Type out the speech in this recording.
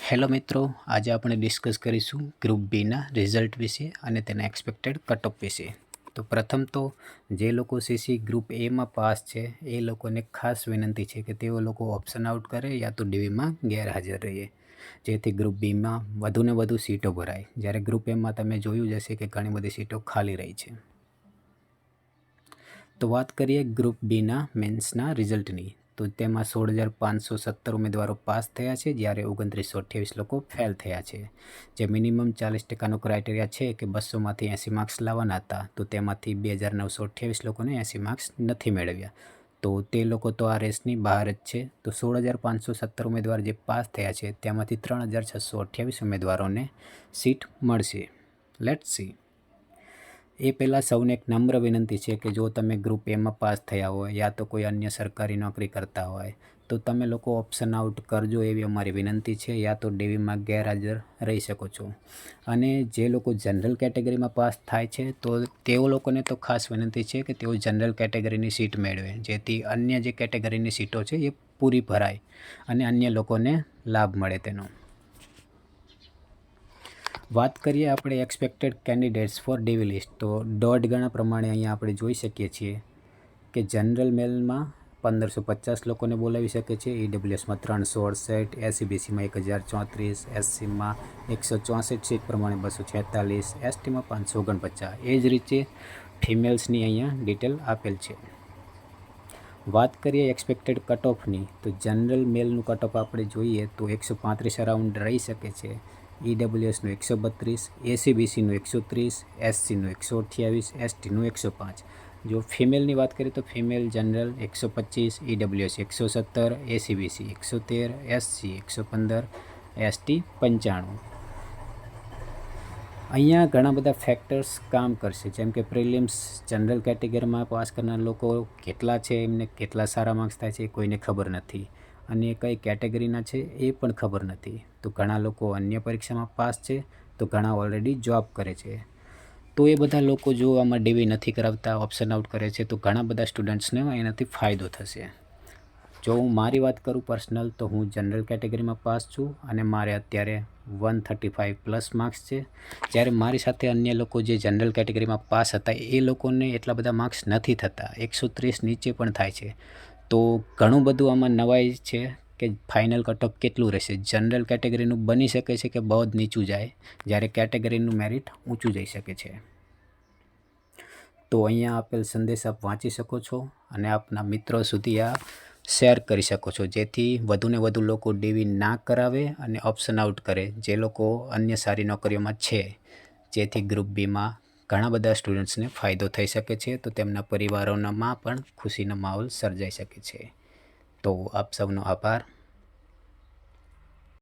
Hello મિત્રો, આજે આપણે ડિસ્કસ કરીશું ગ્રુપ બીના રિઝલ્ટ વિશે અને તેના એક્સપેક્ટેડ કટઓફ વિશે. તો પ્રથમ તો જે લોકો સીસી ગ્રુપ એમાં પાસ છે એ લોકોને ખાસ વિનંતી છે કે તેઓ લોકો ઓપ્શન આઉટ કરે યા તો ડીવીમાં ગેરહાજર રહીએ, જેથી ગ્રુપ બીમાં વધુને વધુ સીટો ભરાય. જ્યારે ગ્રુપ એમાં તમે જોયું જ હશે કે ઘણી બધી સીટો ખાલી રહી છે. તો વાત કરીએ ગ્રુપ બીના મેન્સના રિઝલ્ટની, તો તેમાં 16,517 ઉમેદવારો પાસ થયા છે, જ્યારે 2928 લોકો ફેલ થયા છે. જે મિનિમમ 40%નો ક્રાઇટેરિયા છે કે 200માંથી 80 માર્ક્સ લાવવાના હતા, તો તેમાંથી 2,928 લોકોને 80 માર્ક્સ નથી મેળવ્યા. તો તે લોકો તો આ રેસની બહાર જ છે. તો 16,517 ઉમેદવાર જે પાસ થયા છે તેમાંથી 3,628 ઉમેદવારોને સીટ મળશે. Let's see. એ પહેલાં સૌને એક નમ્ર વિનંતી છે કે જો તમે ગ્રુપ એમાં પાસ થયા હોય યા તો કોઈ અન્ય સરકારી નોકરી કરતા હોય તો તમે લોકો ઓપ્શન આઉટ કરજો, એવી અમારી વિનંતી છે. યા તો ડીવીમાં ગેરહાજર રહી શકો છો. અને જે લોકો જનરલ કેટેગરીમાં પાસ થાય છે તો તેઓ લોકોને તો ખાસ વિનંતી છે કે તેઓ જનરલ કેટેગરીની સીટ મેળવે, જેથી અન્ય જે કેટેગરીની સીટો છે એ પૂરી ભરાય અને અન્ય લોકોને લાભ મળે તેનો. વાત કરીએ આપણે એક્સપેક્ટેડ કેન્ડિડેટ્સ ફોર ડીવી લિસ્ટ, તો 1.5 ગણા પ્રમાણે અહીંયા આપણે જોઈ શકીએ છીએ કે જનરલ મેલમાં 1,550 લોકોને બોલાવી શકે છે, ઈડબ્લ્યુએસમાં 368, એસસીબીસીમાં 1,034, એસસીમાં 164 સીટ પ્રમાણે 246, એસટીમાં 549. એ જ રીતે ફિમેલ્સની અહીંયા ડિટેલ આપેલ છે. વાત કરીએ એક્સપેક્ટેડ કટ ઓફની, તો જનરલ મેલનું કટ ઓફ આપણે જોઈએ તો 135 અરાઉન્ડ રહી શકે છે, ઈડબ્લ્યુએસનું 132, એસીબીસીનું 130, એસસીનું 128, એસટીનું 105. જો ફિમેલની વાત કરીએ તો female general 125, EWS 117, SEBC 113, SC 115, ST 95. અહીંયા ઘણા બધા ફેક્ટર્સ કામ કરશે, જેમ કે પ્રિલિમ્સ જનરલ કેટેગરીમાં પાસ કરનાર લોકો કેટલા છે, એમને કેટલા સારા માર્ક્સ થાય છે કોઈને ખબર નથી, અને કઈ કેટેગરીના છે એ પણ ખબર નથી. તો ઘણા લોકો અન્ય પરીક્ષામાં પાસ છે, તો ઘણા ઓલરેડી જોબ કરે છે. તો એ બધા લોકો જો આમાં ડીવી નથી કરાવતા, ઓપ્શન આઉટ કરે છે, તો ઘણા બધા સ્ટુડન્ટ્સને એનાથી ફાયદો થશે. જો હું મારી વાત કરું પર્સનલ, તો હું જનરલ કેટેગરીમાં પાસ છું અને મારે અત્યારે 135+ માર્ક્સ છે. જ્યારે મારી સાથે અન્ય લોકો જે જનરલ કેટેગરીમાં પાસ હતા એ લોકોને એટલા બધા માર્ક્સ નથી થતા, 130 નીચે પણ થાય છે. તો ઘણું બધું આમાં નવાઈ છે કે ફાઇનલ કટઓફ કેટલું રહેશે. જનરલ કેટેગરીનું બની શકે છે કે બહુ જ નીચું જાય, જ્યારે કેટેગરીનું મેરિટ ઊંચું જઈ શકે છે. તો અહીંયા આપેલ સંદેશ આપ વાંચી શકો છો અને આપના મિત્રો સુધી આ શેર કરી શકો છો, જેથી વધુને વધુ લોકો ડીવી ના કરાવે અને ઓપ્શન આઉટ કરે, જે લોકો અન્ય સારી નોકરીઓમાં છે, જેથી ગ્રુપ બીમાં ઘણા બધા સ્ટુડન્ટ્સને ફાયદો થઈ શકે છે. તો તેમના પરિવારોમાં પણ ખુશીનો માહોલ સર્જાઈ શકે છે. તો આપ સૌનો આભાર.